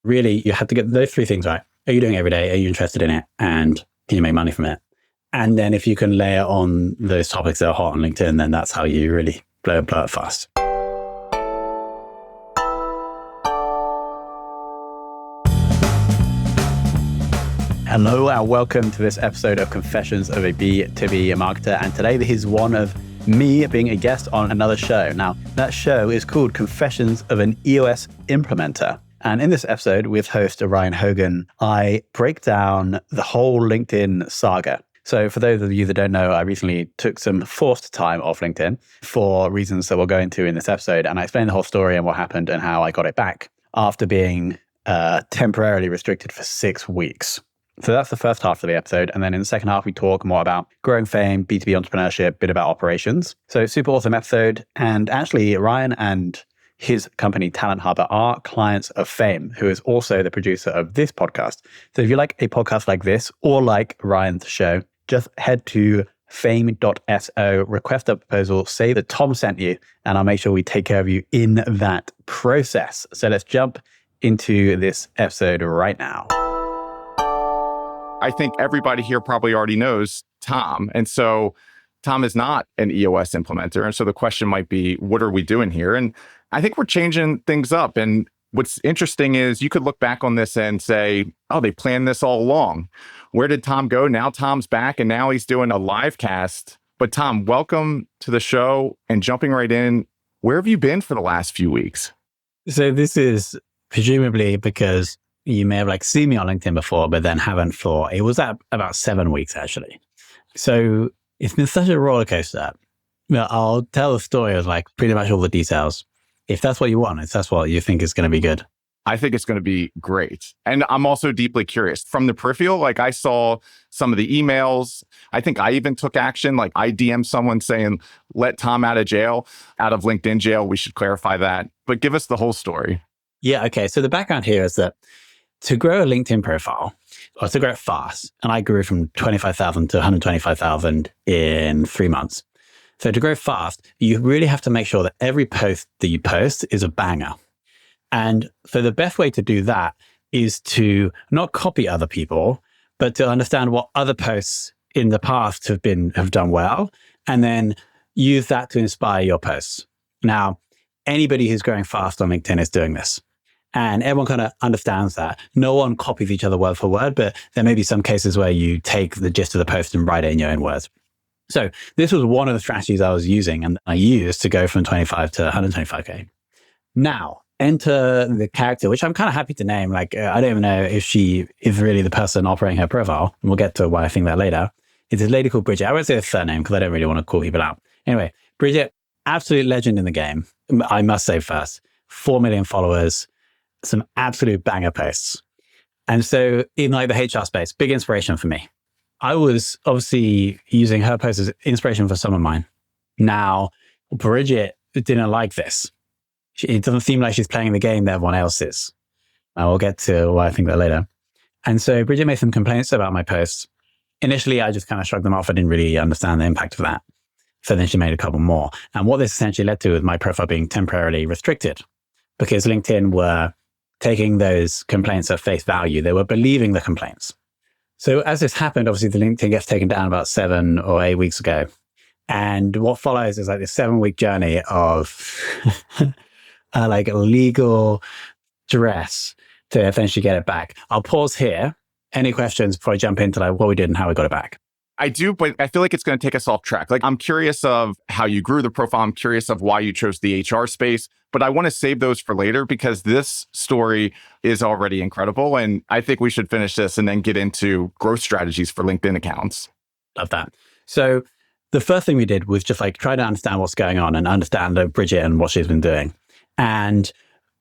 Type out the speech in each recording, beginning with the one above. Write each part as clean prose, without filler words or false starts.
Really, you have to get those three things right. Are you doing it every day? Are you interested in it? And can you make money from it? And then if you can layer on those topics that are hot on LinkedIn, then that's how you really blow it fast. Hello and welcome to this episode of Confessions of a B2B Marketer. And today this is one of me being a guest on another show. Now, that show is called Confessions of an EOS Implementer. And in this episode with host Ryan Hogan, I break down the whole LinkedIn saga. So for those of you that don't know, I recently took some forced time off LinkedIn for reasons that we'll go into in this episode. And I explain the whole story and what happened and how I got it back after being temporarily restricted for 6 weeks. So that's the first half of the episode. And then in the second half, we talk more about growing fame, B2B entrepreneurship, a bit about operations. So super awesome episode. And actually, Ryan and his company, Talent Hub, are clients of Fame, who is also the producer of this podcast. So if you like a podcast like this or like Ryan's show, just head to fame.so, request a proposal, say that Tom sent you, and I'll make sure we take care of you in that process. So let's jump into this episode right now. I think everybody here probably already knows Tom. And so Tom is not an EOS implementer. And so the question might be, what are we doing here? And I think we're changing things up. And what's interesting is you could look back on this and say, oh, they planned this all along. Where did Tom go? Now Tom's back and now he's doing a live cast. But Tom, welcome to the show and jumping right in. Where have you been for the last few weeks? So this is presumably because you may have seen me on LinkedIn before, but then haven't for, it was about 7 weeks actually. So it's been such a roller coaster. I'll tell the story of pretty much all the details. If that's what you want, if that's what you think is going to be good. I think it's going to be great. And I'm also deeply curious. From the peripheral, I saw some of the emails. I think I even took action. I DM'd someone saying, let Tom out of jail, out of LinkedIn jail. We should clarify that. But give us the whole story. Yeah, okay. So the background here is that to grow a LinkedIn profile, or to grow it fast, and I grew from 25,000 to 125,000 in 3 months. So to grow fast, you really have to make sure that every post that you post is a banger. And so the best way to do that is to not copy other people, but to understand what other posts in the past have done well, and then use that to inspire your posts. Now, anybody who's growing fast on LinkedIn is doing this. And everyone kind of understands that. No one copies each other word for word, but there may be some cases where you take the gist of the post and write it in your own words. So this was one of the strategies I was using and I used to go from 25 to 125K. Now, enter the character, which I'm kind of happy to name. I don't even know if she is really the person operating her profile. And we'll get to why I think that later. It's a lady called Bridget. I won't say her surname because I don't really want to call people out. Anyway, Bridget, absolute legend in the game. I must say first, 4 million followers, some absolute banger posts. And so in the HR space, big inspiration for me. I was obviously using her posts as inspiration for some of mine. Now, Bridget didn't like this. It doesn't seem like she's playing the game that everyone else is. I will get to why I think that later. And so Bridget made some complaints about my posts. Initially, I just kind of shrugged them off. I didn't really understand the impact of that. So then she made a couple more. And what this essentially led to was my profile being temporarily restricted because LinkedIn were taking those complaints at face value. They were believing the complaints. So as this happened, obviously the LinkedIn gets taken down about 7 or 8 weeks ago. And what follows is this 7-week journey of legal dress to eventually get it back. I'll pause here. Any questions before I jump into what we did and how we got it back? I do, but I feel like it's going to take us off track. I'm curious of how you grew the profile. I'm curious of why you chose the HR space, but I want to save those for later because this story is already incredible. And I think we should finish this and then get into growth strategies for LinkedIn accounts. Love that. So the first thing we did was just try to understand what's going on and understand Bridget and what she's been doing. And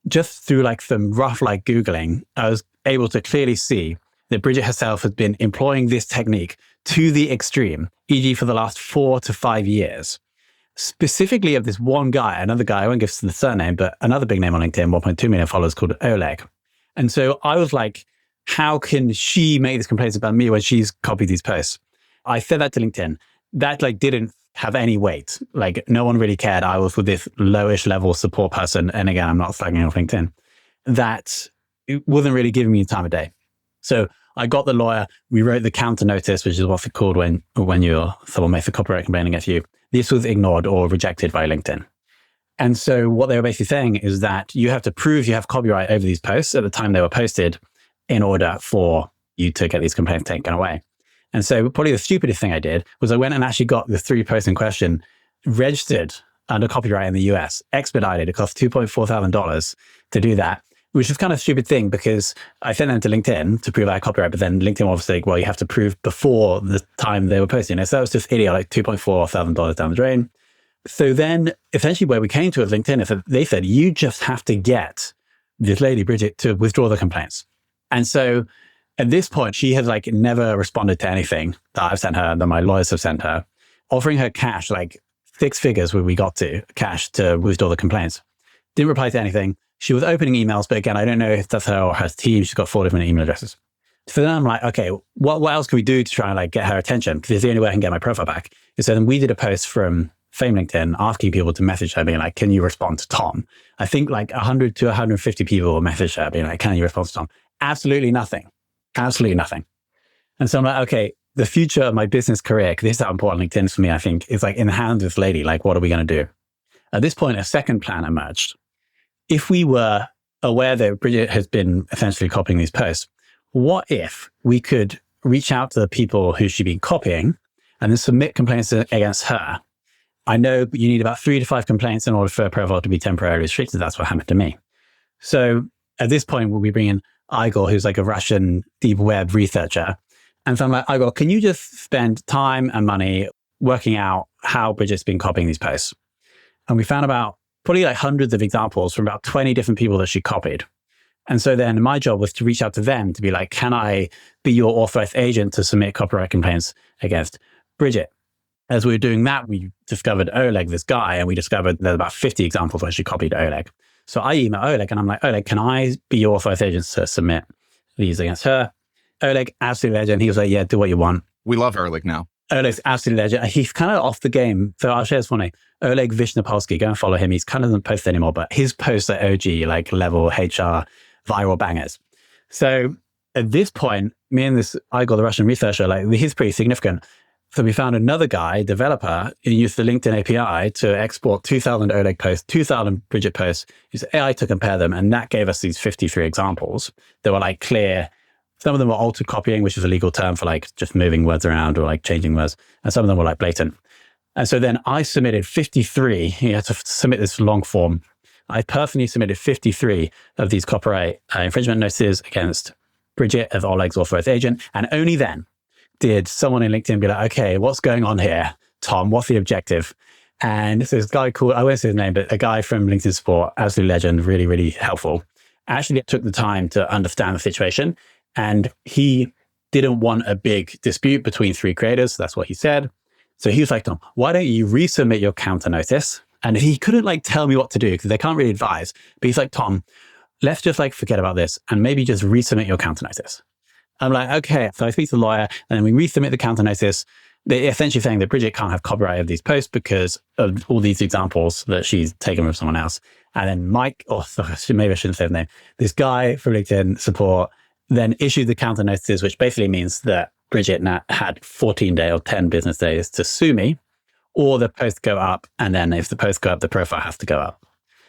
just through some rough Googling, I was able to clearly see that Bridget herself has been employing this technique to the extreme, e.g. for the last 4 to 5 years. Specifically of this one guy, another guy, I won't give the surname, but another big name on LinkedIn, 1.2 million followers, called Oleg. And so I was like, how can she make these complaints about me when she's copied these posts? I said that to LinkedIn. That didn't have any weight. No one really cared. I was with this lowish level support person. And again, I'm not slagging off LinkedIn. That it wasn't really giving me time of day. So I got the lawyer. We wrote the counter notice, which is what's it called when someone makes a copyright complaint against you. This was ignored or rejected by LinkedIn. And so what they were basically saying is that you have to prove you have copyright over these posts at the time they were posted in order for you to get these complaints taken away. And so probably the stupidest thing I did was I went and actually got the 3 posts in question registered under copyright in the US, expedited. It cost $2,400 to do that, which is kind of a stupid thing because I sent them to LinkedIn to prove I had copyright, but then LinkedIn obviously like, well, you have to prove before the time they were posting it. So that was just idiot, like $2,400 down the drain. So then essentially where we came to at LinkedIn is that they said, you just have to get this lady, Bridget, to withdraw the complaints. And so at this point, she has like never responded to anything that I've sent her, that my lawyers have sent her, offering her cash, like 6 figures where we got to cash to withdraw the complaints. Didn't reply to anything. She was opening emails, but again, I don't know if that's her or her team. She's got 4 different email addresses. So then I'm like, okay, what else can we do to try and like get her attention? Because it's the only way I can get my profile back. And so then we did a post from Fame LinkedIn asking people to message her being like, can you respond to Tom? I think like 100 to 150 people messaged her being like, can you respond to Tom? Absolutely nothing. Absolutely nothing. And so I'm like, okay, the future of my business career, because this is how important LinkedIn is for me, I think, is like in the hands of this lady. Like, what are we going to do? At this point, a second plan emerged. If we were aware that Bridget has been essentially copying these posts, what if we could reach out to the people who she'd been copying and then submit complaints against her? I know you need about 3 to 5 complaints in order for a profile to be temporarily restricted. That's what happened to me. So at this point, we'll be bringing Igor, who's like a Russian deep web researcher. And so I'm like, Igor, can you just spend time and money working out how Bridget's been copying these posts? And we found about probably like hundreds of examples from about 20 different people that she copied. And so then my job was to reach out to them to be like, can I be your authorized agent to submit copyright complaints against Bridget? As we were doing that, we discovered Oleg, this guy, and we discovered there's about 50 examples where she copied Oleg. So I emailed Oleg and I'm like, Oleg, can I be your authorized agent to submit these against her? Oleg, absolute legend. He was like, yeah, do what you want. We love Oleg now. Oleg's absolute legend. He's kind of off the game. So I'll share this one. Oleg Vishnopolsky, go and follow him. He's kind of doesn't post anymore, but his posts are OG, like level HR viral bangers. So at this point, me and this Igor, the Russian researcher, like he's pretty significant. So we found another guy, developer, who used the LinkedIn API to export 2,000 Oleg posts, 2,000 Bridget posts, used AI to compare them. And that gave us these 53 examples that were like clear. Some of them were altered copying, which is a legal term for like just moving words around or like changing words. And some of them were like blatant. And so then I submitted 53. You had to submit this long form. I personally submitted 53 of these copyright infringement notices against Bridget as Oleg's authorized agent. And only then did someone in LinkedIn be like, okay, what's going on here, Tom? What's the objective? And this guy called, I won't say his name, but a guy from LinkedIn support, absolute legend, really, really helpful, actually took the time to understand the situation. And he didn't want a big dispute between 3 creators. That's what he said. So he was like, Tom, why don't you resubmit your counter notice? And he couldn't like tell me what to do because they can't really advise. But he's like, Tom, let's just like forget about this and maybe just resubmit your counter notice. I'm like, okay. So I speak to the lawyer and then we resubmit the counter notice. They're essentially saying that Bridget can't have copyright of these posts because of all these examples that she's taken from someone else. And then Mike, maybe I shouldn't say his name, this guy from LinkedIn support then issued the counter notices, which basically means that Bridget had 14 days or 10 business days to sue me, or the posts go up. And then if the posts go up, the profile has to go up.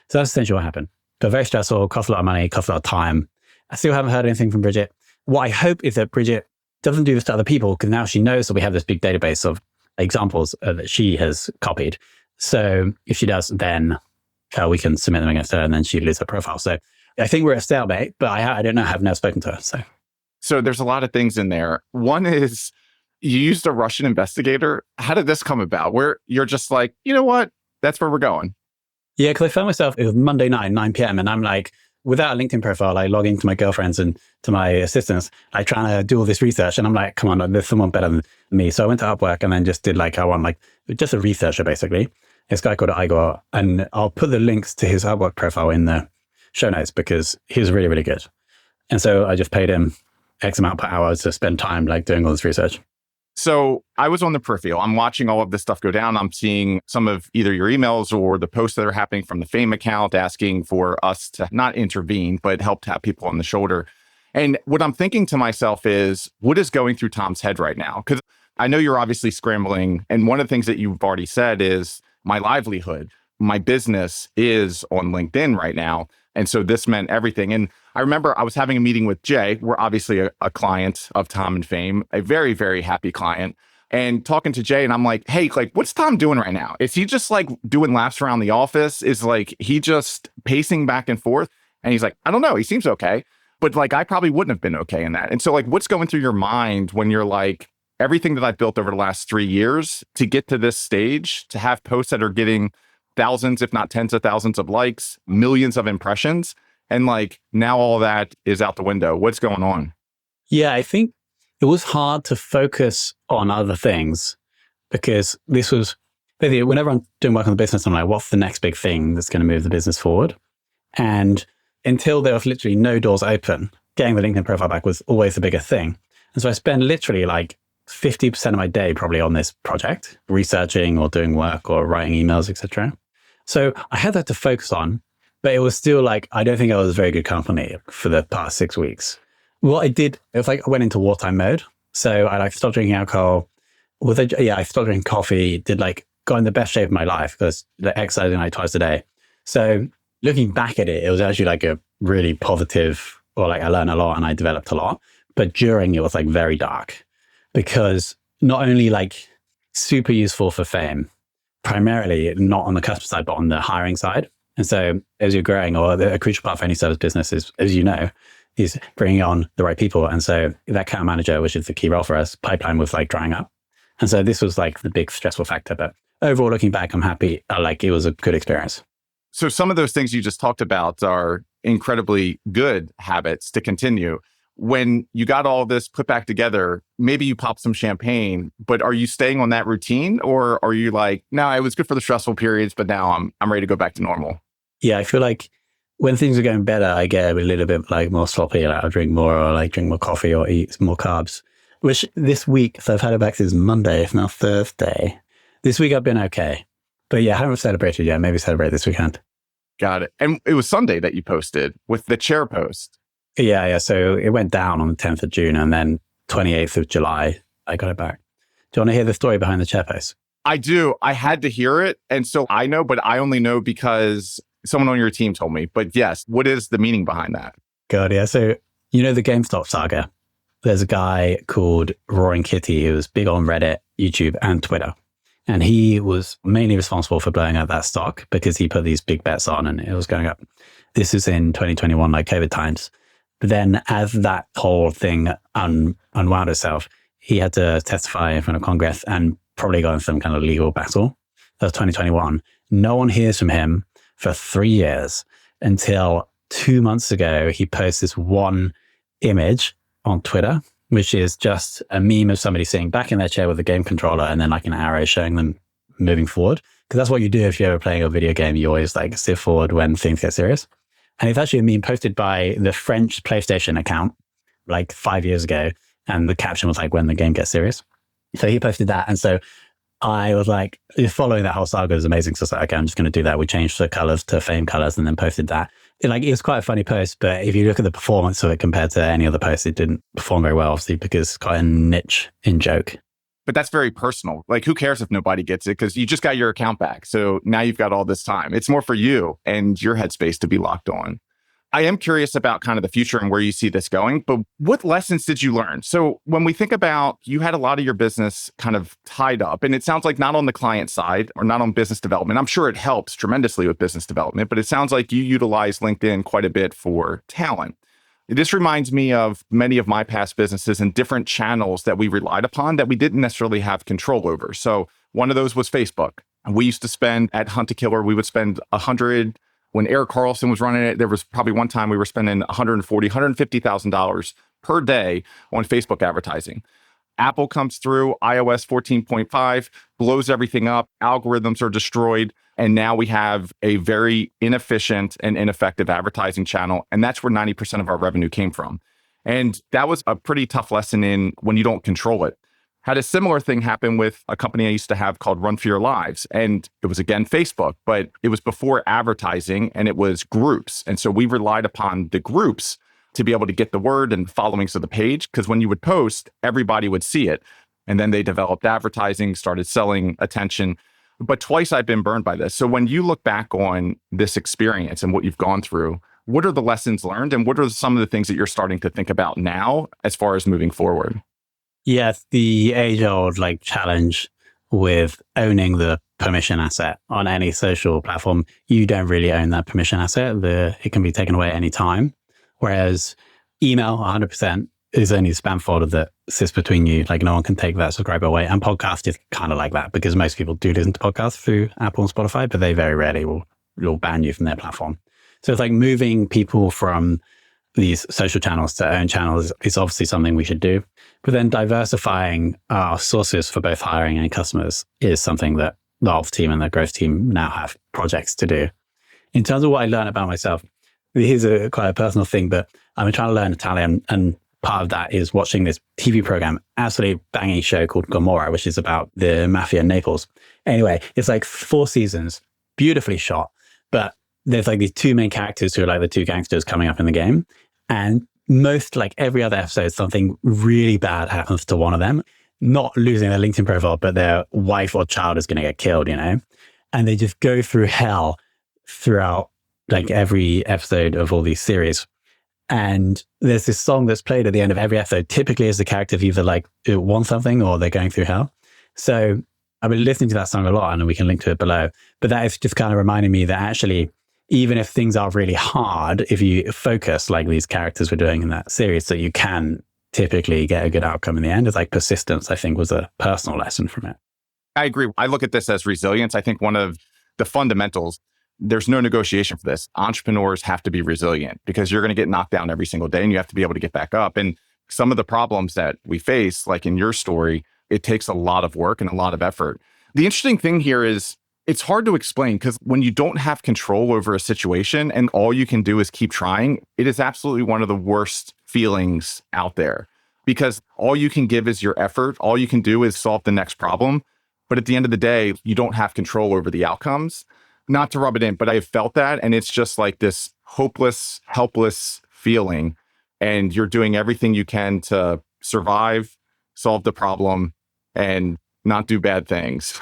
So that's essentially what happened. But very stressful, cost a lot of money, cost a lot of time. I still haven't heard anything from Bridget. What I hope is that Bridget doesn't do this to other people because now she knows that we have this big database of examples that she has copied. So if she does, then we can submit them against her and then she loses her profile. So I think we're at a stalemate, but I don't know. I've never spoken to her. So there's a lot of things in there. One is you used a Russian investigator. How did this come about? Where you're just like, you know what? That's where we're going. Yeah, because I found myself, it was Monday night, 9 p.m. And I'm like, without a LinkedIn profile, I log into my girlfriends and to my assistants, like trying to do all this research. And I'm like, come on, there's someone better than me. So I went to Upwork and then just did like, I want like just a researcher, basically. This guy called Igor. And I'll put the links to his Upwork profile in the show notes because he was really, really good. And so I just paid him X amount per hour to spend time like doing all this research. So I was on the peripheral. I'm watching all of this stuff go down. I'm seeing some of either your emails or the posts that are happening from the Fame account asking for us to not intervene, but help tap people on the shoulder. And what I'm thinking to myself is, what is going through Tom's head right now? Because I know you're obviously scrambling. And one of the things that you've already said is my livelihood, my business is on LinkedIn right now. And so this meant everything. And I remember I was having a meeting with Jay. We're obviously a client of Tom and Fame, a very, very happy client. And talking to Jay, and I'm like, hey, like, what's Tom doing right now? Is he just like doing laps around the office? Is like he just pacing back and forth? And he's like, I don't know. He seems okay. But like, I probably wouldn't have been okay in that. And so like, what's going through your mind when you're like, everything that I've built over the last 3 years to get to this stage, to have posts that are getting thousands, if not tens of thousands of likes, millions of impressions. And like now all that is out the window. What's going on? Yeah, I think it was hard to focus on other things because this was, basically, whenever I'm doing work on the business, I'm like, what's the next big thing that's going to move the business forward? And until there was literally no doors open, getting the LinkedIn profile back was always the biggest thing. And so I spent literally like 50% of my day probably on this project, researching or doing work or writing emails, etc. So I had that to focus on, but it was still like, I don't think I was a very good company for the past 6 weeks. What I did, it was like I went into wartime mode. So I like stopped drinking alcohol. I stopped drinking coffee, got in the best shape of my life because exercising like twice a day. So looking back at it, it was actually like a really positive, or like I learned a lot and I developed a lot. But during it was like very dark because not only like super useful for Fame, primarily not on the customer side, but on the hiring side. And so as you're growing, or a crucial part of any service business is, as you know, is bringing on the right people. And so that account manager, which is the key role for us, pipeline was like drying up. And so this was like the big stressful factor. But overall, looking back, I'm happy. Like it was a good experience. So some of those things you just talked about are incredibly good habits to continue. When you got all this put back together, maybe you popped some champagne, but are you staying on that routine, or are you like, no, it was good for the stressful periods, but now I'm ready to go back to normal? Yeah, I feel like when things are going better, I get a little bit like more sloppy. Like I'll drink more, or like drink more coffee, or eat more carbs. Which this week, so I've had it back since Monday, it's now Thursday. This week I've been okay. But yeah, I haven't celebrated yet. Maybe celebrate this weekend. Got it. And it was Sunday that you posted with the chair post. Yeah. So it went down on the 10th of June and then 28th of July, I got it back. Do you want to hear the story behind the chair post? I do. I had to hear it. And so I know, but I only know because someone on your team told me. But yes, what is the meaning behind that? God, yeah. So you know the GameStop saga? There's a guy called Roaring Kitty who was big on Reddit, YouTube, and Twitter. And he was mainly responsible for blowing up that stock because he put these big bets on and it was going up. This is in 2021, like COVID times. But then as that whole thing unwound itself, he had to testify in front of Congress and probably got in some kind of legal battle. That was 2021. No one hears from him for 3 years until 2 months ago, he posts this one image on Twitter, which is just a meme of somebody sitting back in their chair with a game controller and then like an arrow showing them moving forward. Because that's what you do if you're ever playing a video game. You always like sit forward when things get serious. And it's actually a meme posted by the French PlayStation account like 5 years ago. And the caption was like, when the game gets serious. So he posted that. And so I was like, following that whole saga is amazing. So I was like, okay, I'm just going to do that. We changed the colors to Fame colors and then posted that. It was quite a funny post, but if you look at the performance of it compared to any other post, it didn't perform very well, obviously, because it's quite a niche in joke. But that's very personal. Like, who cares if nobody gets it? Because you just got your account back. So now you've got all this time. It's more for you and your headspace to be locked on. I am curious about kind of the future and where you see this going, but what lessons did you learn? So when we think about, you had a lot of your business kind of tied up, and it sounds like not on the client side or not on business development. I'm sure it helps tremendously with business development, but it sounds like you utilize LinkedIn quite a bit for talent. This reminds me of many of my past businesses and different channels that we relied upon that we didn't necessarily have control over. So one of those was Facebook. We used to spend at Hunt to Killer, we would spend 100. When Eric Carlson was running it, there was probably one time we were spending $140,000, $150,000 per day on Facebook advertising. Apple comes through, iOS 14.5, blows everything up, algorithms are destroyed, and now we have a very inefficient and ineffective advertising channel, and that's where 90% of our revenue came from. And that was a pretty tough lesson in when you don't control it. Had a similar thing happen with a company I used to have called Run for Your Lives. And it was again Facebook, but it was before advertising and it was groups. And so we relied upon the groups to be able to get the word and followings of the page. Because when you would post, everybody would see it. And then they developed advertising, started selling attention. But twice I've been burned by this. So when you look back on this experience and what you've gone through, what are the lessons learned and what are some of the things that you're starting to think about now as far as moving forward? Yes, the age-old challenge with owning the permission asset on any social platform. You don't really own that permission asset. It can be taken away at any time. Whereas email, 100%, is only a spam folder that sits between you. No one can take that subscriber away. And podcast is kind of like that because most people do listen to podcasts through Apple and Spotify, but they very rarely will ban you from their platform. So it's moving people from these social channels to own channels is obviously something we should do. But then diversifying our sources for both hiring and customers is something that the ops team and the growth team now have projects to do. In terms of what I learned about myself, here's quite a personal thing, but I've been trying to learn Italian, and part of that is watching this TV program, absolutely banging show called Gomorrah, which is about the mafia in Naples. Anyway, it's 4 seasons, beautifully shot, but there's these 2 main characters who are the 2 gangsters coming up in the game. And most, every other episode, something really bad happens to one of them, not losing their LinkedIn profile, but their wife or child is going to get killed, And they just go through hell throughout every episode of all these series. And there's this song that's played at the end of every episode, typically as the character either won something or they're going through hell. So I've been listening to that song a lot, and we can link to it below. But that is just kind of reminding me that actually, even if things are really hard, if you focus like these characters were doing in that series, so you can typically get a good outcome in the end. It's persistence, I think, was a personal lesson from it. I agree. I look at this as resilience. I think one of the fundamentals, there's no negotiation for this. Entrepreneurs have to be resilient because you're going to get knocked down every single day and you have to be able to get back up. And some of the problems that we face, like in your story, it takes a lot of work and a lot of effort. The interesting thing here is it's hard to explain because when you don't have control over a situation and all you can do is keep trying, it is absolutely one of the worst feelings out there because all you can give is your effort. All you can do is solve the next problem. But at the end of the day, you don't have control over the outcomes. Not to rub it in, but I have felt that. And it's just this hopeless, helpless feeling. And you're doing everything you can to survive, solve the problem, and not do bad things.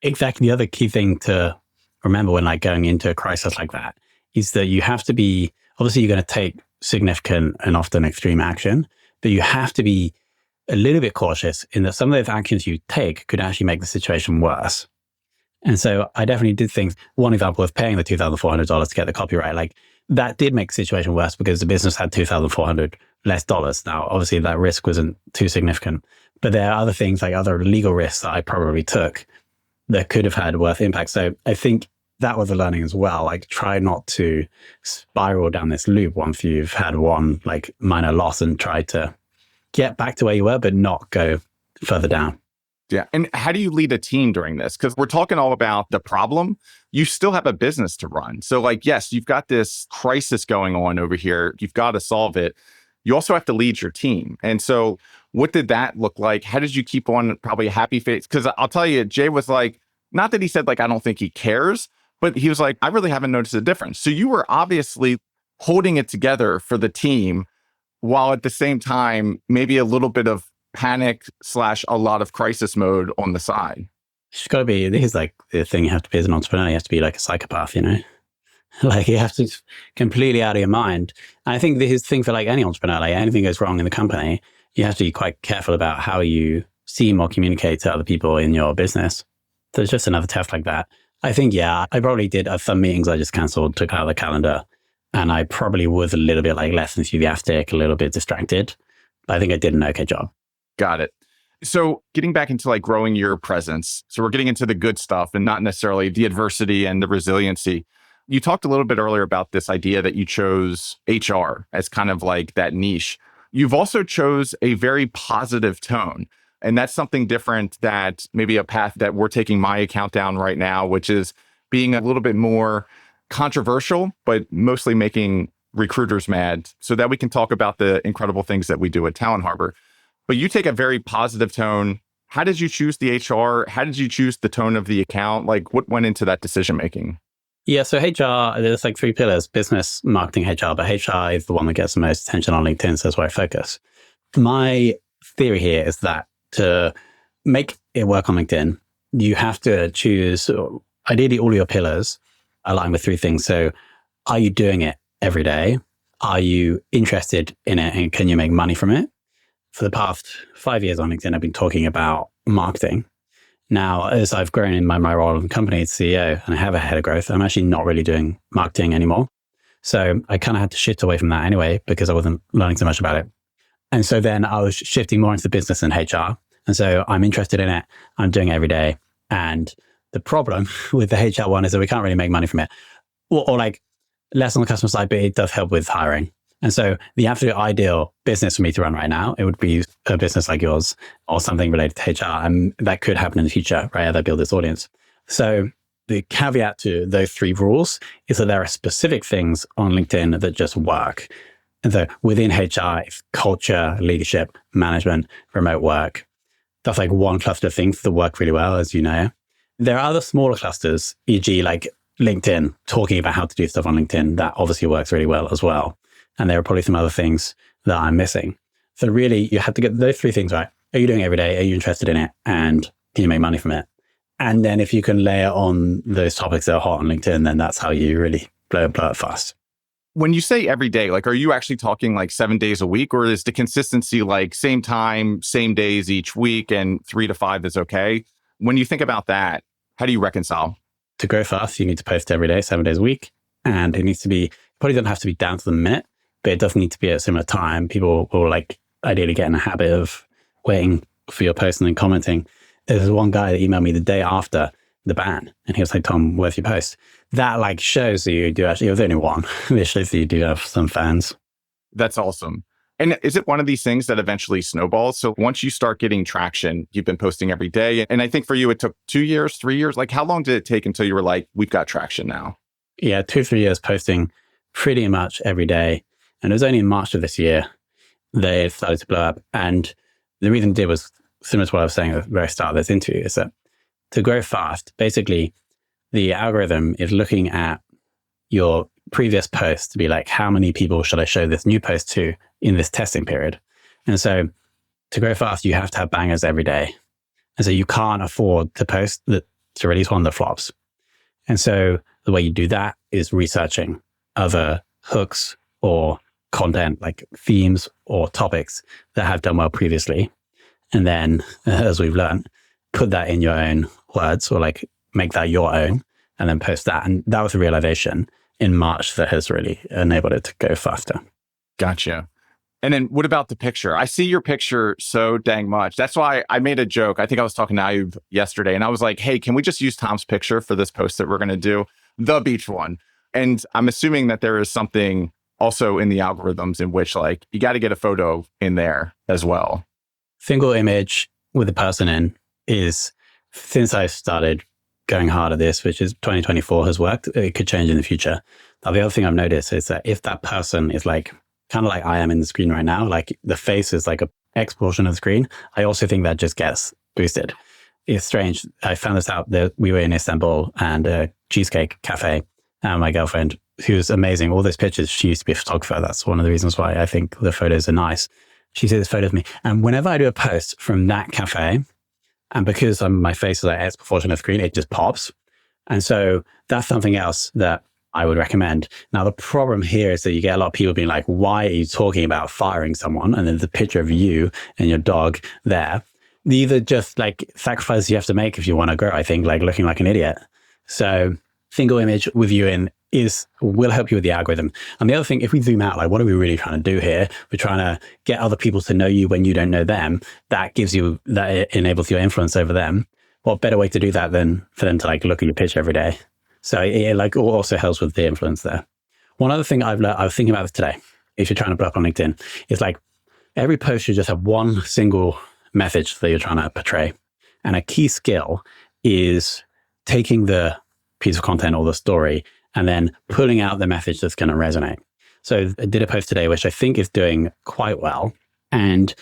Exactly. The other key thing to remember when going into a crisis like that is that you have to be, obviously you're going to take significant and often extreme action, but you have to be a little bit cautious in that some of those actions you take could actually make the situation worse. And so I definitely did things. One example of paying the $2,400 to get the copyright, that did make the situation worse because the business had $2,400 less dollars. Now, obviously that risk wasn't too significant, but there are other things other legal risks that I probably took that could have had worse impact. So I think that was a learning as well. Try not to spiral down this loop once you've had one minor loss and try to get back to where you were, but not go further down. Yeah. And how do you lead a team during this? Because we're talking all about the problem. You still have a business to run. So yes, you've got this crisis going on over here. You've got to solve it. You also have to lead your team. And so what did that look like? How did you keep on probably a happy face? Because I'll tell you, Jay was not that he said I don't think he cares, but he was I really haven't noticed a difference. So you were obviously holding it together for the team while at the same time, maybe a little bit of panic / a lot of crisis mode on the side. It's got to be, this is the thing you have to be as an entrepreneur. You have to be a psychopath, you have to completely out of your mind. And I think this is the thing for any entrepreneur, anything goes wrong in the company, you have to be quite careful about how you seem or communicate to other people in your business. So it's just another test like that. I think, I probably did some meetings I just canceled, took out of the calendar, and I probably was a little bit less enthusiastic, a little bit distracted, but I think I did an okay job. Got it. So getting back into growing your presence. So we're getting into the good stuff and not necessarily the adversity and the resiliency. You talked a little bit earlier about this idea that you chose HR as kind of that niche. You've also chose a very positive tone. And that's something different that maybe a path that we're taking my account down right now, which is being a little bit more controversial, but mostly making recruiters mad so that we can talk about the incredible things that we do at Talent Harbor. But you take a very positive tone. How did you choose the HR? How did you choose the tone of the account? Like what went into that decision making? Yeah, so HR, there's like three pillars: business, marketing, HR, but HR is the one that gets the most attention on LinkedIn, so that's where I focus. My theory here is that to make it work on LinkedIn, you have to choose, ideally, all your pillars align with three things. So are you doing it every day? Are you interested in it? And can you make money from it? For the past 5 years on LinkedIn, I've been talking about marketing. Now, as I've grown in my role in the company as CEO and I have a head of growth, I'm actually not really doing marketing anymore. So I kind of had to shift away from that anyway, because I wasn't learning so much about it. And so then I was shifting more into the business and HR. And so I'm interested in it. I'm doing it every day. And the problem with the HR one is that we can't really make money from it, or like less on the customer side, but it does help with hiring. And so the absolute ideal business for me to run right now, it would be a business like yours or something related to HR. And that could happen in the future, right? As I build this audience. So the caveat to those three rules is that there are specific things on LinkedIn that just work. And so within HR, it's culture, leadership, management, remote work. That's like one cluster of things that work really well, as you know. There are other smaller clusters, e.g. like LinkedIn, talking about how to do stuff on LinkedIn. That obviously works really well as well. And there are probably some other things that I'm missing. So really, you have to get those three things right. Are you doing it every day? Are you interested in it? And can you make money from it? And then if you can layer on those topics that are hot on LinkedIn, then that's how you really blow it fast. When you say every day, like, are you actually talking like 7 days a week, or is the consistency like same time, same days each week, and 3 to 5 is okay? When you think about that, how do you reconcile? To grow fast, you need to post every day, 7 days a week. And it needs to be, probably doesn't have to be down to the minute, but it does need to be at a similar time. People will like ideally get in a habit of waiting for your post and then commenting. There's one guy that emailed me the day after the ban, and he was like, "Tom, where's your post?" That like shows that you do actually, it was only one. It shows that you do have some fans. That's awesome. And is it one of these things that eventually snowballs? So once you start getting traction, you've been posting every day. And I think for you, it took 2 years, 3 years. Like how long did it take until you were like, we've got traction now? Yeah, 2-3 years posting pretty much every day. And it was only in March of this year they started to blow up. And the reason it did was similar to what I was saying at the very start of this interview, is that to grow fast, basically the algorithm is looking at your previous post to be like, how many people should I show this new post to in this testing period? And so to grow fast, you have to have bangers every day. And so you can't afford to to release one that flops. And so the way you do that is researching other hooks or content, like themes or topics that have done well previously. And then, as we've learned, put that in your own words, or like make that your own, and then post that. And that was a realization in March that has really enabled it to go faster. Gotcha. And then what about the picture? I see your picture so dang much. That's why I made a joke. I think I was talking to Ayub yesterday, and I was like, hey, can we just use Tom's picture for this post that we're going to do? The beach one. And I'm assuming that there is something also in the algorithms in which like you got to get a photo in there as well. Single image with a person in is, since I started going hard at this, which is 2024, has worked. It could change in the future. Now, the other thing I've noticed is that if that person is like, kind of like I am in the screen right now, like the face is like a X portion of the screen, I also think that just gets boosted. It's strange. I found this out that we were in Istanbul and a cheesecake cafe, and my girlfriend, who's amazing, all those pictures, she used to be a photographer. That's one of the reasons why I think the photos are nice. She sees this photo of me. And whenever I do a post from that cafe, and because my face is like X proportion of the screen, it just pops. And so that's something else that I would recommend. Now, the problem here is that you get a lot of people being like, why are you talking about firing someone? And then there's a picture of you and your dog there. These are just like sacrifices you have to make if you want to grow, I think, like looking like an idiot. So single image with you in will help you with the algorithm. And the other thing, if we zoom out, like what are we really trying to do here? We're trying to get other people to know you when you don't know them. That enables your influence over them. What better way to do that than for them to like look at your pitch every day? So it like also helps with the influence there. One other thing I've learned, I was thinking about this today, if you're trying to blow up on LinkedIn, is like every post should just have one single message that you're trying to portray. And a key skill is taking the piece of content or the story and then pulling out the message that's going to resonate. So I did a post today, which I think is doing quite well. And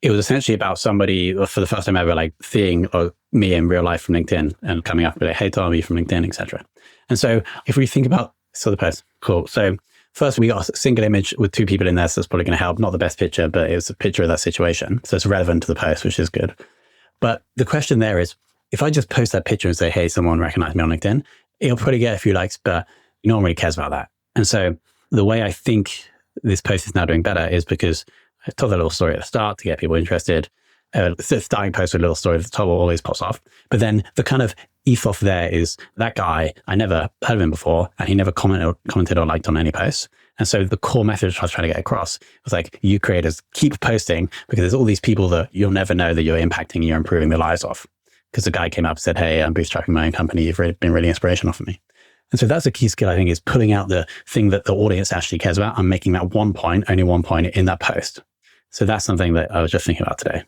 it was essentially about somebody for the first time ever, like seeing me in real life from LinkedIn and coming up with like, hey, Tom, are you from LinkedIn, etc. And so if we think about, saw the post, cool. So first we got a single image with 2 people in there. So that's probably going to help. Not the best picture, but it was a picture of that situation. So it's relevant to the post, which is good. But the question there is, if I just post that picture and say, hey, someone recognized me on LinkedIn, it'll probably get a few likes, but no one really cares about that. And so the way I think this post is now doing better is because I told that little story at the start to get people interested. Starting post with a little story at the top always pops off. But then the kind of ethos there is that guy, I never heard of him before, and he never commented or liked on any posts. And so the core message I was trying to get across was like, you creators keep posting because there's all these people that you'll never know that you're impacting and you're improving the lives of. Because the guy came up and said, hey, I'm bootstrapping my own company. You've been really inspirational for me. And so that's a key skill, I think, is pulling out the thing that the audience actually cares about and making that only one point in that post. So that's something that I was just thinking about today.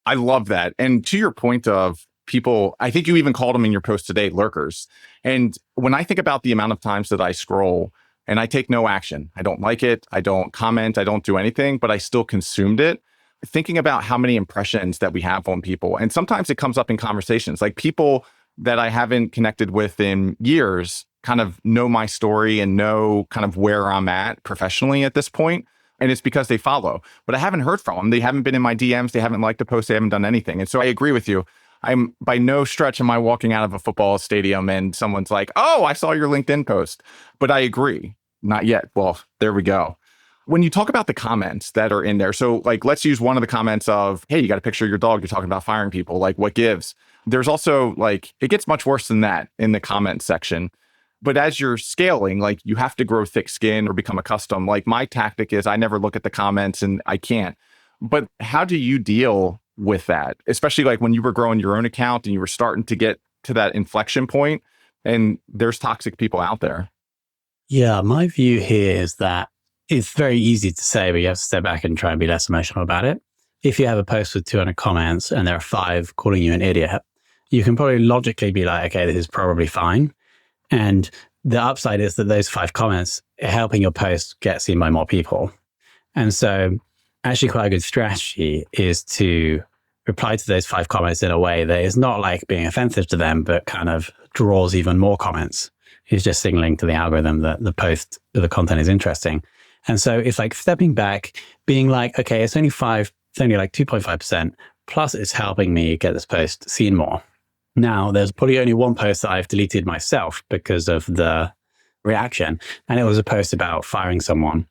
I love that. And to your point of people, I think you even called them in your post today, lurkers. And when I think about the amount of times that I scroll and I take no action, I don't like it, I don't comment, I don't do anything, but I still consumed it. Thinking about how many impressions that we have on people. And sometimes it comes up in conversations, like people that I haven't connected with in years kind of know my story and know kind of where I'm at professionally at this point. And it's because they follow, but I haven't heard from them. They haven't been in my DMs. They haven't liked the post. They haven't done anything. And so I agree with you. I'm by no stretch am I walking out of a football stadium and someone's like, oh, I saw your LinkedIn post. But I agree. Not yet. Well, there we go. When you talk about the comments that are in there, so like, let's use one of the comments of, hey, you got a picture of your dog. You're talking about firing people. Like, what gives? There's also like, it gets much worse than that in the comment section. But as you're scaling, like you have to grow thick skin or become accustomed. Like my tactic is I never look at the comments and I can't. But how do you deal with that? Especially like when you were growing your own account and you were starting to get to that inflection point and there's toxic people out there. Yeah, my view here is that it's very easy to say, but you have to step back and try and be less emotional about it. If you have a post with 200 comments and there are 5 calling you an idiot, you can probably logically be like, okay, this is probably fine. And the upside is that those 5 comments are helping your post get seen by more people. And so actually quite a good strategy is to reply to those 5 comments in a way that is not like being offensive to them, but kind of draws even more comments. It's just signaling to the algorithm that the content is interesting. And so it's like stepping back, being like, okay, it's only like 2.5%, plus it's helping me get this post seen more. Now, there's probably only one post that I've deleted myself because of the reaction, and it was a post about firing someone.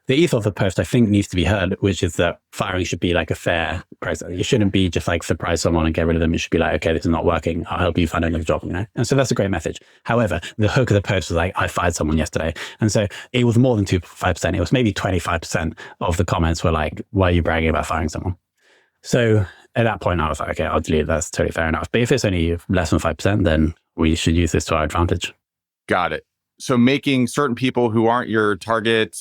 The ethos of the post, I think, needs to be heard, which is that firing should be like a fair process. You shouldn't be just like surprise someone and get rid of them. It should be like, okay, this is not working. I'll help you find another job, you know? And so that's a great message. However, the hook of the post was like, I fired someone yesterday. And so it was more than 2.5%. It was maybe 25% of the comments were like, why are you bragging about firing someone? So at that point, I was like, okay, I'll delete it. That's totally fair enough. But if it's only less than 5%, then we should use this to our advantage. Got it. So making certain people who aren't your target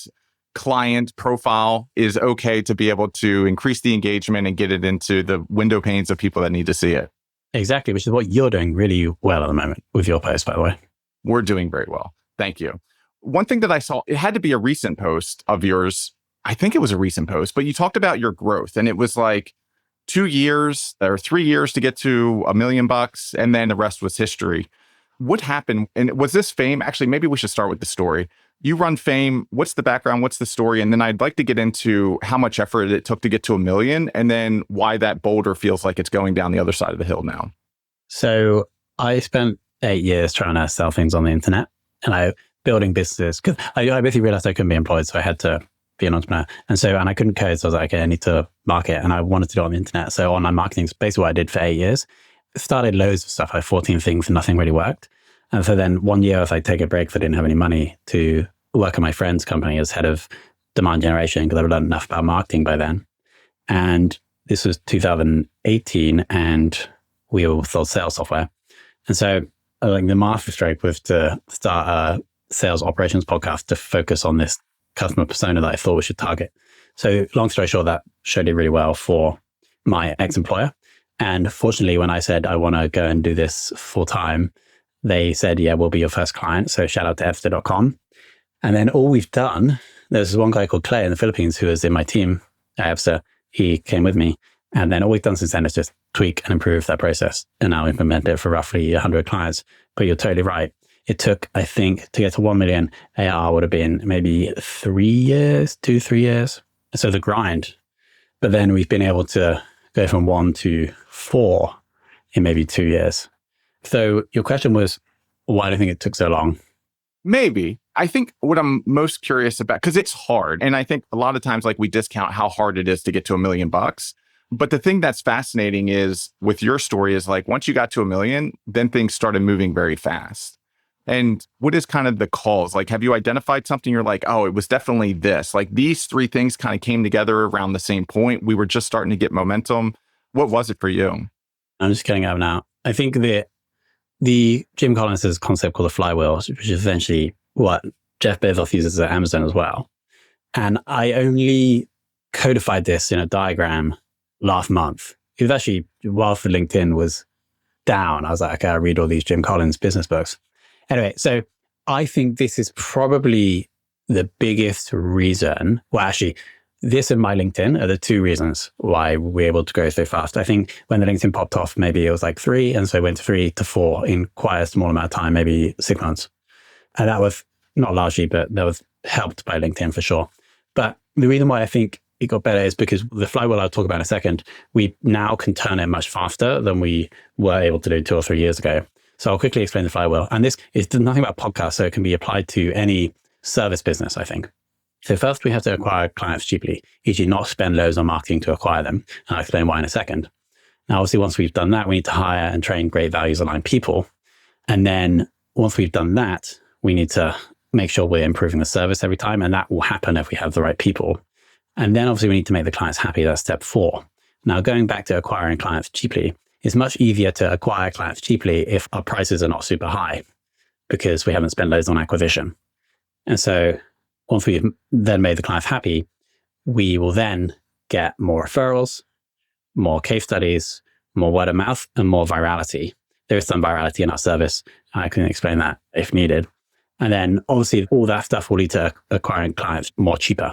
client profile is okay to be able to increase the engagement and get it into the window panes of people that need to see it. Exactly, which is what you're doing really well at the moment with your post, by the way. We're doing very well. Thank you. One thing that I saw, it had to be a recent post of yours. I think it was a recent post, but you talked about your growth and it was like 2 years or 3 years to get to $1 million, and then the rest was history. What happened? And was this Fame? Actually, maybe we should start with the story. You run Fame. What's the background? What's the story? And then I'd like to get into how much effort it took to get to $1 million, and then why that boulder feels like it's going down the other side of the hill now. So I spent 8 years trying to sell things on the internet, and I building businesses because I basically realized I couldn't be employed, so I had to be an entrepreneur. And I couldn't code, so I was like, okay, I need to market, and I wanted to do it on the internet. So online marketing is basically what I did for 8 years. Started loads of stuff, like 14 things, and nothing really worked. And so then 1 year, I was like, take a break because I didn't have any money to work at my friend's company as head of demand generation because I'd learned enough about marketing by then. And this was 2018, and we all sold sales software. And so like the masterstroke was to start a sales operations podcast to focus on this customer persona that I thought we should target. So long story short, that show did really well for my ex-employer. And fortunately, when I said I want to go and do this full time, they said, yeah, we'll be your first client. So shout out to Epster.com. And then all we've done, there's one guy called Clay in the Philippines who was in my team at Epster. He came with me. And then all we've done since then is just tweak and improve that process and now implement it for roughly 100 clients. But you're totally right. It took, I think, to get to 1 million ARR would have been maybe 3 years, 2-3 years. So the grind. But then we've been able to go from 1 to 4 in maybe 2 years. So your question was, why do you think it took so long? Maybe. I think what I'm most curious about, because it's hard. And I think a lot of times, like, we discount how hard it is to get to $1 million. But the thing that's fascinating is with your story is like, once you got to 1 million, then things started moving very fast. And what is kind of the cause? Like, have you identified something you're like, oh, it was definitely this? Like, these 3 things kind of came together around the same point. We were just starting to get momentum. What was it for you? I'm just getting out now. I think the Jim Collins' concept called the Flywheel, which is essentially what Jeff Bezos uses at Amazon as well. And I only codified this in a diagram last month. It was actually whilst the LinkedIn was down. I was like, okay, I read all these Jim Collins business books. Anyway, so I think this is probably the biggest reason. Well, actually, this and my LinkedIn are the 2 reasons why we're able to go so fast. I think when the LinkedIn popped off, maybe it was like 3. And so it went to 3 to 4 in quite a small amount of time, maybe 6 months. And that was not largely, but that was helped by LinkedIn for sure. But the reason why I think it got better is because the Flywheel I'll talk about in a second, we now can turn it much faster than we were able to do 2 or 3 years ago. So I'll quickly explain the Flywheel. And this is nothing about podcasts, so it can be applied to any service business, I think. So first we have to acquire clients cheaply, e.g. not spend loads on marketing to acquire them. And I'll explain why in a second. Now, obviously, once we've done that, we need to hire and train great values aligned people. And then once we've done that, we need to make sure we're improving the service every time. And that will happen if we have the right people. And then obviously we need to make the clients happy. That's step 4. Now, going back to acquiring clients cheaply, it's much easier to acquire clients cheaply if our prices are not super high because we haven't spent loads on acquisition. And so once we've then made the clients happy, we will then get more referrals, more case studies, more word of mouth, and more virality. There is some virality in our service. I can explain that if needed. And then obviously all that stuff will lead to acquiring clients more cheaper.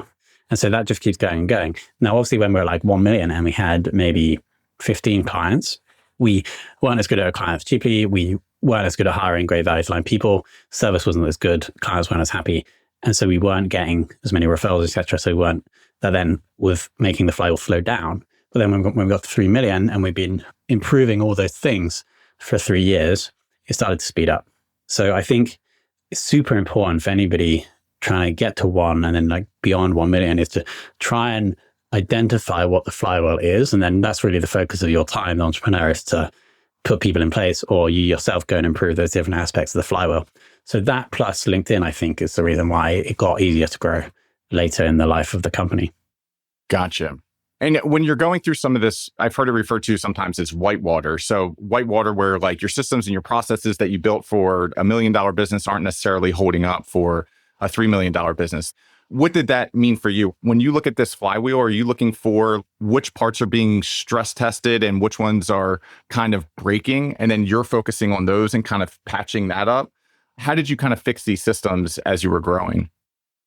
And so that just keeps going and going. Now, obviously when we're like 1 million and we had maybe 15 clients, we weren't as good at clients cheaply. We weren't as good at hiring great value aligned people. Service wasn't as good. Clients weren't as happy. And so we weren't getting as many referrals, etc. So that then was making the flywheel slow down. But then when we got to 3 million and we've been improving all those things for 3 years, it started to speed up. So I think it's super important for anybody trying to get to 1 and then like beyond 1 million is to try and identify what the flywheel is. And then that's really the focus of your time, the entrepreneur, is to put people in place, or you yourself go and improve those different aspects of the flywheel. So that plus LinkedIn, I think, is the reason why it got easier to grow later in the life of the company. Gotcha. And when you're going through some of this, I've heard it referred to sometimes as whitewater. So whitewater, where like your systems and your processes that you built for $1 million business aren't necessarily holding up for a $3 million business. What did that mean for you? When you look at this flywheel, are you looking for which parts are being stress tested and which ones are kind of breaking? And then you're focusing on those and kind of patching that up. How did you kind of fix these systems as you were growing?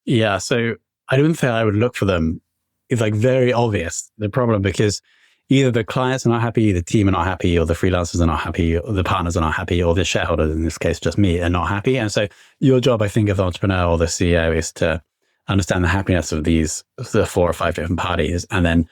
Yeah, so I don't think I would look for them. It's like very obvious, the problem, because either the clients are not happy, the team are not happy, or the freelancers are not happy, or the partners are not happy, or the shareholders, in this case, just me, are not happy. And so your job, I think, as the entrepreneur or the CEO is to understand the happiness of the 4 or 5 different parties and then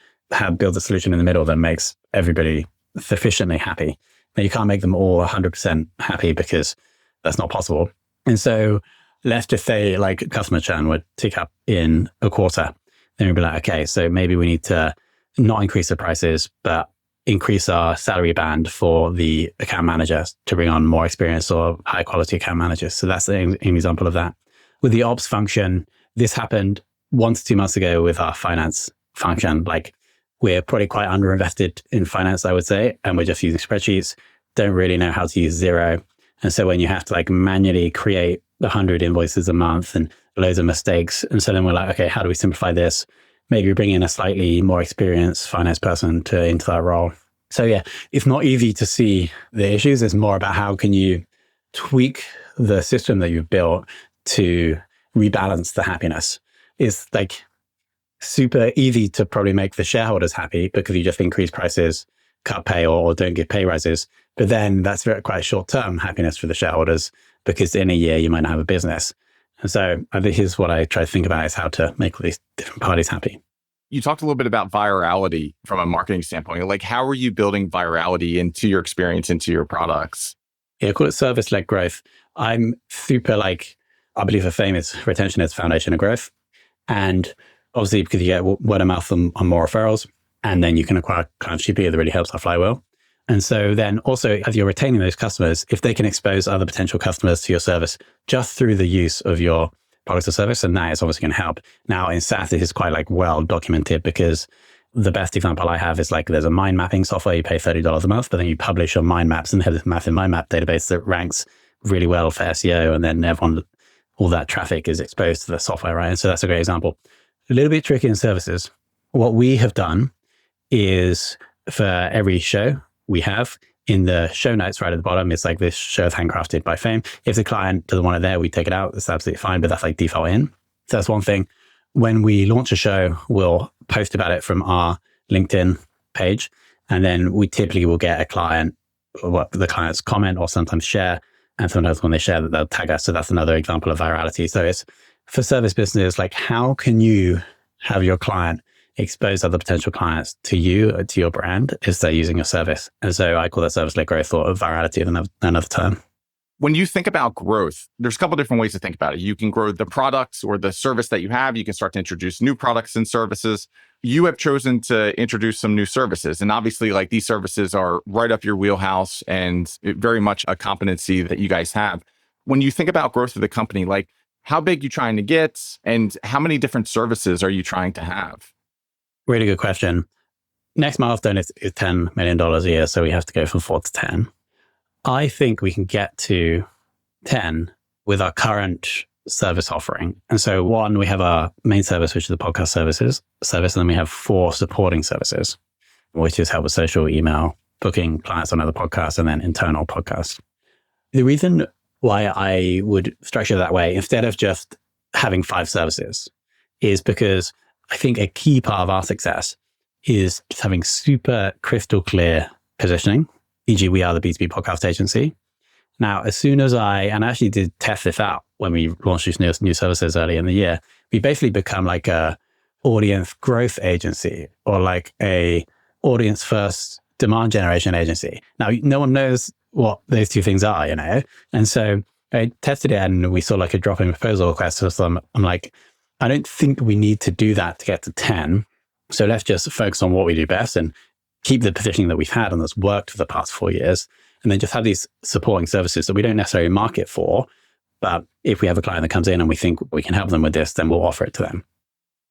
build a solution in the middle that makes everybody sufficiently happy. Now, you can't make them all 100% happy because that's not possible. And so let's just say like customer churn would tick up in a quarter. Then we'd be like, okay, so maybe we need to not increase the prices, but increase our salary band for the account managers to bring on more experienced or high quality account managers. So that's an example of that. With the ops function, this happened 1 to 2 months ago with our finance function. Like we're probably quite underinvested in finance, I would say, and we're just using spreadsheets, don't really know how to use Xero. And so when you have to like manually create 100 invoices a month and loads of mistakes. And so then we're like, okay, how do we simplify this? Maybe bring in a slightly more experienced finance person into that role. So yeah, it's not easy to see the issues. It's more about how can you tweak the system that you've built to rebalance the happiness. It's like super easy to probably make the shareholders happy because you just increase prices, cut pay, or don't give pay rises. But then that's quite short-term happiness for the shareholders because in a year you might not have a business. And so I think here's what I try to think about is how to make all these different parties happy. You talked a little bit about virality from a marketing standpoint. Like, how are you building virality into your experience, into your products? Yeah, I call it service-led growth. I'm super I believe a famous retention is the foundation of growth. And obviously because you get word of mouth and more referrals, and then you can acquire clients cheaply, that really helps our flywheel. And so then also as you're retaining those customers, if they can expose other potential customers to your service just through the use of your product or service, and that is obviously going to help. Now in SaaS, this is quite well documented because the best example I have is there's a mind mapping software, you pay $30 a month, but then you publish your mind maps and have this massive mind map database that ranks really well for SEO. And then all that traffic is exposed to the software, right? And so that's a great example. A little bit tricky in services. What we have done is for every show we have in the show notes right at the bottom, it's this show is handcrafted by Fame. If the client doesn't want it there, we take it out. That's absolutely fine, but that's default in. So that's one thing. When we launch a show, we'll post about it from our LinkedIn page. And then we typically will get a client, the client's comment or sometimes share. And sometimes when they share that, they'll tag us. So that's another example of virality. So it's for service business, how can you have your client expose other potential clients to you, to your brand, if they're using your service? And so I call that service-led growth or virality another term. When you think about growth, there's a couple different ways to think about it. You can grow the products or the service that you have. You can start to introduce new products and services. You have chosen to introduce some new services. And obviously, these services are right up your wheelhouse and very much a competency that you guys have. When you think about growth of the company, how big are you trying to get and how many different services are you trying to have? Really good question. Next milestone is $10 million a year. So we have to go from 4 to 10. I think we can get to 10 with our current service offering. And so one, we have our main service, which is the podcast service. And then we have 4 supporting services, which is help with social, email, booking clients on other podcasts, and then internal podcasts. The reason why I would structure it that way, instead of just having 5 services, is because I think a key part of our success is just having super crystal clear positioning. E.g., we are the B2B podcast agency. Now, as soon as I actually did test this out when we launched these new services early in the year, we basically become a audience growth agency or a audience first demand generation agency. Now, no one knows what those two things are, And so I tested it and we saw a drop-in proposal request. So I'm I don't think we need to do that to get to 10. So let's just focus on what we do best and keep the positioning that we've had and that's worked for the past 4 years. And then just have these supporting services that we don't necessarily market for. But if we have a client that comes in and we think we can help them with this, then we'll offer it to them.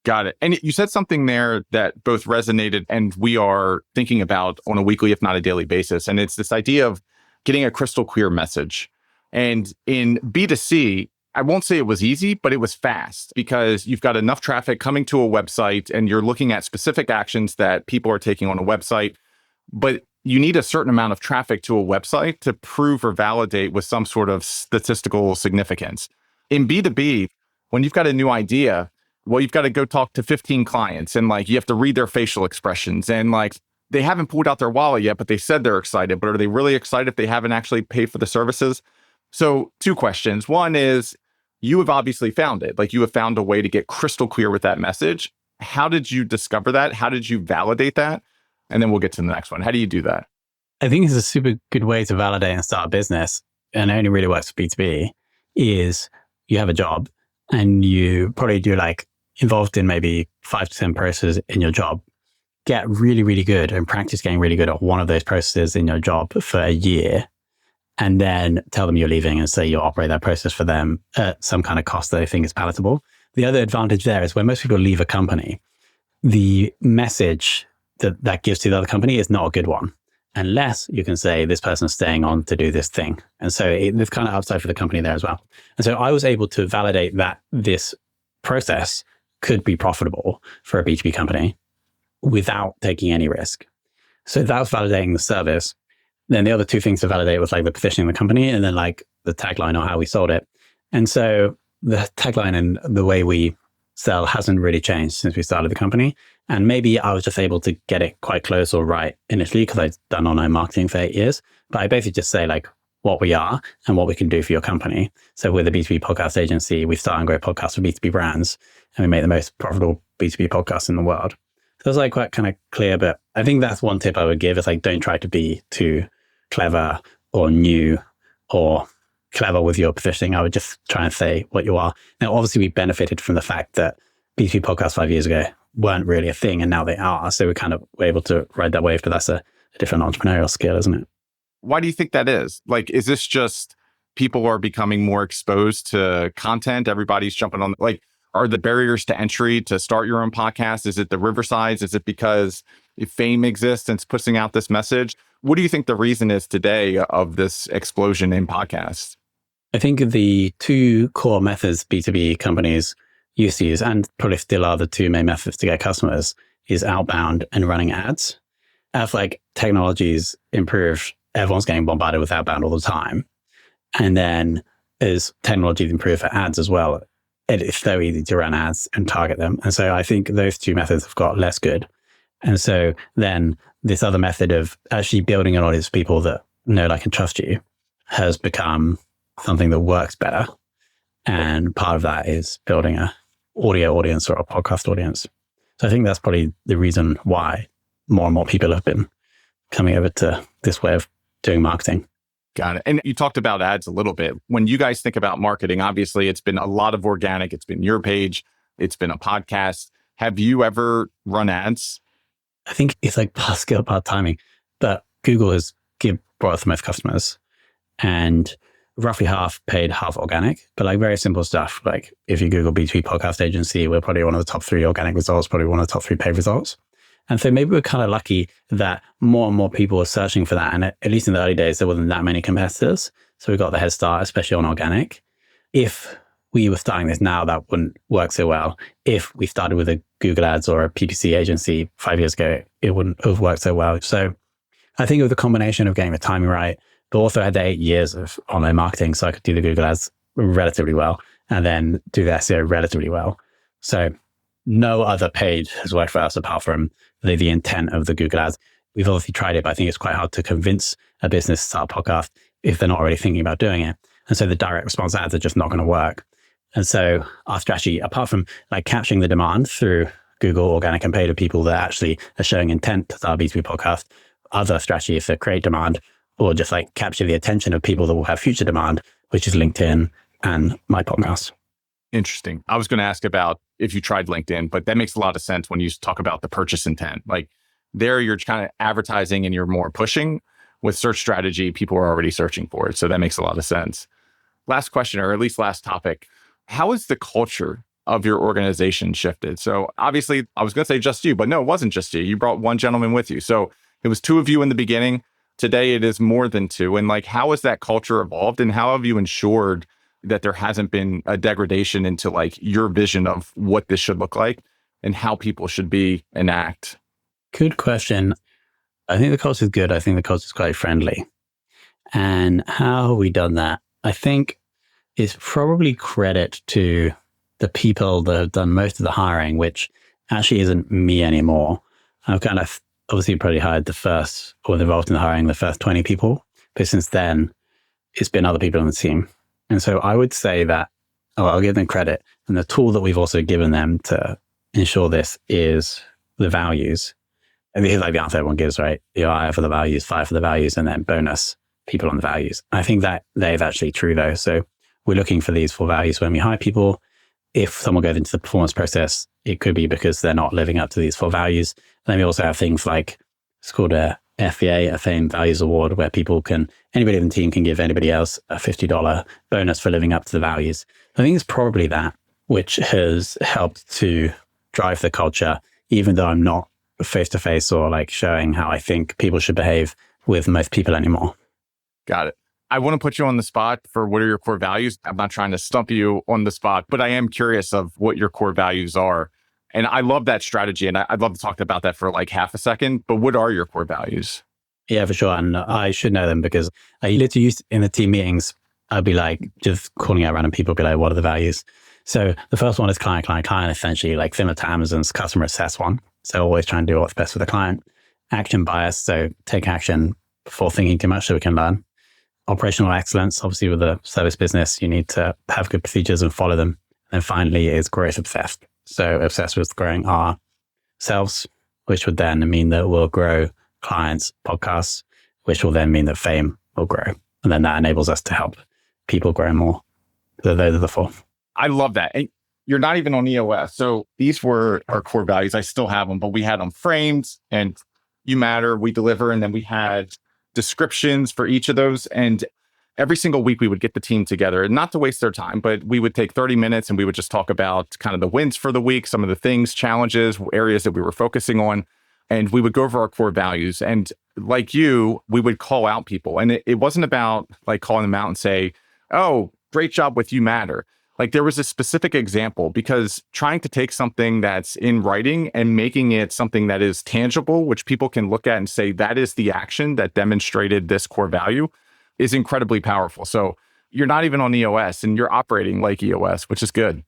Got it. And you said something there that both resonated and we are thinking about on a weekly, if not a daily basis. And it's this idea of getting a crystal clear message. And in B2C, I won't say it was easy, but it was fast because you've got enough traffic coming to a website and you're looking at specific actions that people are taking on a website. But you need a certain amount of traffic to a website to prove or validate with some sort of statistical significance. In B2B, when you've got a new idea, you've got to go talk to 15 clients and you have to read their facial expressions and they haven't pulled out their wallet yet, but they said they're excited. But are they really excited if they haven't actually paid for the services? So 2 questions. One is, you have obviously found it. You have found a way to get crystal clear with that message. How did you discover that? How did you validate that? And then we'll get to the next one. How do you do that? I think it's a super good way to validate and start a business. And it only really works for B2B is you have a job and you probably do involved in maybe 5 to 10 processes in your job. Get really, really good and practice getting really good at one of those processes in your job for a year. And then tell them you're leaving and say you'll operate that process for them at some kind of cost that they think is palatable. The other advantage there is when most people leave a company, the message that gives to the other company is not a good one, unless you can say this person's staying on to do this thing. And so there's kind of upside for the company there as well. And so I was able to validate that this process could be profitable for a B2B company without taking any risk. So that was validating the service. Then the other 2 things to validate was the positioning of the company and then the tagline or how we sold it. And so the tagline and the way we sell hasn't really changed since we started the company. And maybe I was just able to get it quite close or right initially because I'd done online marketing for 8 years. But I basically just say like what we are and what we can do for your company. So we're the B2B podcast agency. We start and grow podcasts for B2B brands, and we make the most profitable B2B podcasts in the world. So it's like quite kind of clear, but I think that's one tip I would give is like, don't try to be too clever or new or clever with your positioning. I would just try and say what you are. Now, obviously we benefited from the fact that B2B podcasts 5 years ago weren't really a thing and now they are. So we kind of were able to ride that wave, but that's a different entrepreneurial skill, isn't it? Why do you think that is? Like, is this just people are becoming more exposed to content? Everybody's jumping on, like, are the barriers to entry to start your own podcast? Is it the Riversides? Is it because fame exists and it's pushing out this message? What do you think the reason is today of this explosion in podcasts? I think the two core methods B2B companies used to use, and probably still are the two main methods to get customers, is outbound and running ads. As like technology's improved, everyone's getting bombarded with outbound all the time. And then as technology's improved for ads as well, it's so easy to run ads and target them. And so I think those two methods have got less good. And so then this other method of actually building an audience of people that know, like, and trust you has become something that works better. And part of that is building a audio audience or a podcast audience. So I think that's probably the reason why more and more people have been coming over to this way of doing marketing. Got it. And you talked about ads a little bit. When you guys think about marketing, obviously it's been a lot of organic. It's been your page. It's been a podcast. Have you ever run ads? I think it's like part skill, part timing. But Google has brought us the most customers, and roughly half paid, half organic, but like very simple stuff. Like if you Google B2B podcast agency, we're probably one of the top 3 organic results, probably one of the top 3 paid results. And so maybe we're kind of lucky that more and more people are searching for that. And at least in the early days, there wasn't that many competitors. So we got the head start, especially on organic. If we were starting this now, that wouldn't work so well. If we started with a Google Ads or a PPC agency 5 years ago, it wouldn't have worked so well. So I think it was a combination of getting the timing right, but also I had the 8 years of online marketing. So I could do the Google Ads relatively well and then do the SEO relatively well. So no other paid has worked for us apart from the intent of the Google Ads. We've obviously tried it, but I think it's quite hard to convince a business to start a podcast if they're not already thinking about doing it. And so the direct response ads are just not going to work. And so our strategy, apart from like capturing the demand through Google organic and paid of people that actually are showing intent to start a B2B podcast, other strategy is to create demand or just like capture the attention of people that will have future demand, which is LinkedIn and my podcast. Interesting. I was going to ask about if you tried LinkedIn, but that makes a lot of sense when you talk about the purchase intent. Like there, you're kind of advertising and you're more pushing. With search strategy, people are already searching for it. So that makes a lot of sense. Last question, or at least last topic. How has the culture of your organization shifted? So obviously, I was going to say just you, but no, it wasn't just you. You brought one gentleman with you. So it was 2 of you in the beginning. Today, it is more than 2. And like, how has that culture evolved? And how have you ensured that there hasn't been a degradation into like your vision of what this should look like and how people should be and act? Good question. I think the culture is good. I think the culture is quite friendly. And how have we done that? I think it's probably credit to the people that have done most of the hiring, which actually isn't me anymore. I've kind of obviously probably hired the first, or involved in hiring the first 20 people. But since then, it's been other people on the team. And so I would say that, I'll give them credit. And the tool that we've also given them to ensure this is the values. And this is like the answer everyone gives, right? You hire for the values, fire for the values, and then bonus people on the values. I think that is actually true though. So we're looking for these 4 values when we hire people. If someone goes into the performance process, it could be because they're not living up to these 4 values. Then we also have things like, it's called a FVA, a Fame Values Award, where anybody in the team can give anybody else a $50 bonus for living up to the values. I think it's probably that which has helped to drive the culture, even though I'm not face-to-face or like showing how I think people should behave with most people anymore. Got it. I want to put you on the spot for what are your core values. I'm not trying to stump you on the spot, but I am curious of what your core values are. And I love that strategy. And I'd love to talk about that for like half a second, but what are your core values? Yeah, for sure. And I should know them because I literally used in the team meetings, I'd be like just calling out random people, be like, what are the values? So the first one is client, essentially like similar to Amazon's customer assess one. So always try and do what's best for the client. Action bias, so take action before thinking too much so we can learn. Operational excellence, obviously with a service business, you need to have good procedures and follow them. And finally is growth obsessed. So obsessed with growing ourselves, which would then mean that we'll grow clients, podcasts, which will then mean that fame will grow. And then that enables us to help people grow more. So those are the four. I love that. And you're not even on EOS. So these were our core values. I still have them, but we had them framed and you matter, we deliver. And then we had descriptions for each of those. And every single week we would get the team together, not to waste their time, but we would take 30 minutes and we would just talk about kind of the wins for the week, some of the things, challenges, areas that we were focusing on. And we would go over our core values. And like you, we would call out people. And it wasn't about like calling them out and say, oh, great job with you matter. Like there was a specific example, because trying to take something that's in writing and making it something that is tangible, which people can look at and say, that is the action that demonstrated this core value, is incredibly powerful. So you're not even on EOS and you're operating like EOS, which is good.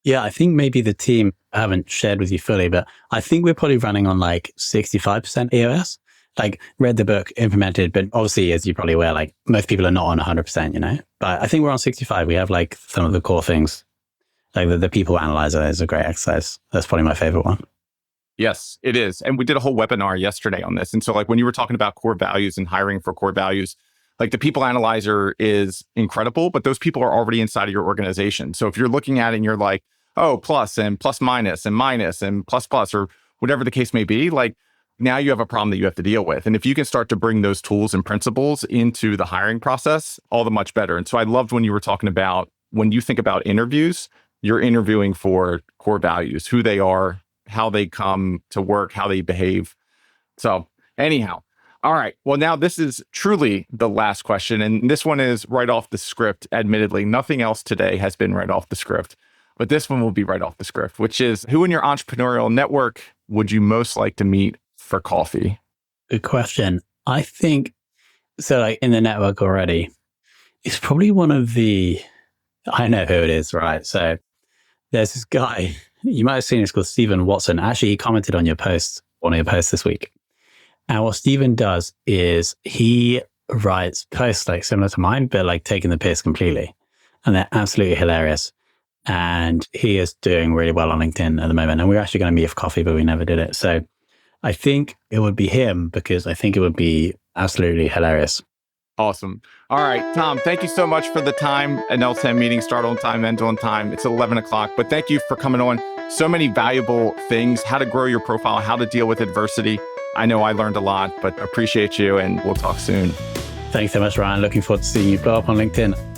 Yeah, I think maybe the team, I haven't shared with you fully, but I think we're probably running on like 65% EOS. Like read the book, implemented, but obviously, as you're probably aware, like most people are not on 100%, you know? But I think we're on 65. We have like some of the core things. Like the people analyzer is a great exercise. That's probably my favorite one. Yes, it is. And we did a whole webinar yesterday on this. And so like when you were talking about core values and hiring for core values, like the people analyzer is incredible, but those people are already inside of your organization. So if you're looking at it and you're like, oh, plus and plus minus and minus and plus plus, or whatever the case may be, like now you have a problem that you have to deal with. And if you can start to bring those tools and principles into the hiring process, all the much better. And so I loved when you were talking about, when you think about interviews, you're interviewing for core values, who they are, how they come to work, how they behave. So anyhow, all right. Well, now this is truly the last question. And this one is right off the script. Admittedly, nothing else today has been right off the script, but this one will be right off the script, which is, who in your entrepreneurial network would you most like to meet for coffee? Good question. I think, so like in the network already, it's probably one of the, I know who it is, right? So there's this guy, you might have seen, it's called Stephen Watson. Actually, he commented on your post, one of your posts this week. And what Stephen does is he writes posts like similar to mine, but like taking the piss completely. And they're absolutely hilarious. And he is doing really well on LinkedIn at the moment. And we were actually going to meet for coffee, but we never did it. So I think it would be him because I think it would be absolutely hilarious. Awesome. All right, Tom, thank you so much for the time. An L10 meeting, start on time, end on time. It's 11 o'clock, but thank you for coming on. So many valuable things, how to grow your profile, how to deal with adversity. I know I learned a lot, but appreciate you and we'll talk soon. Thanks so much, Ryan. Looking forward to seeing you blow up on LinkedIn.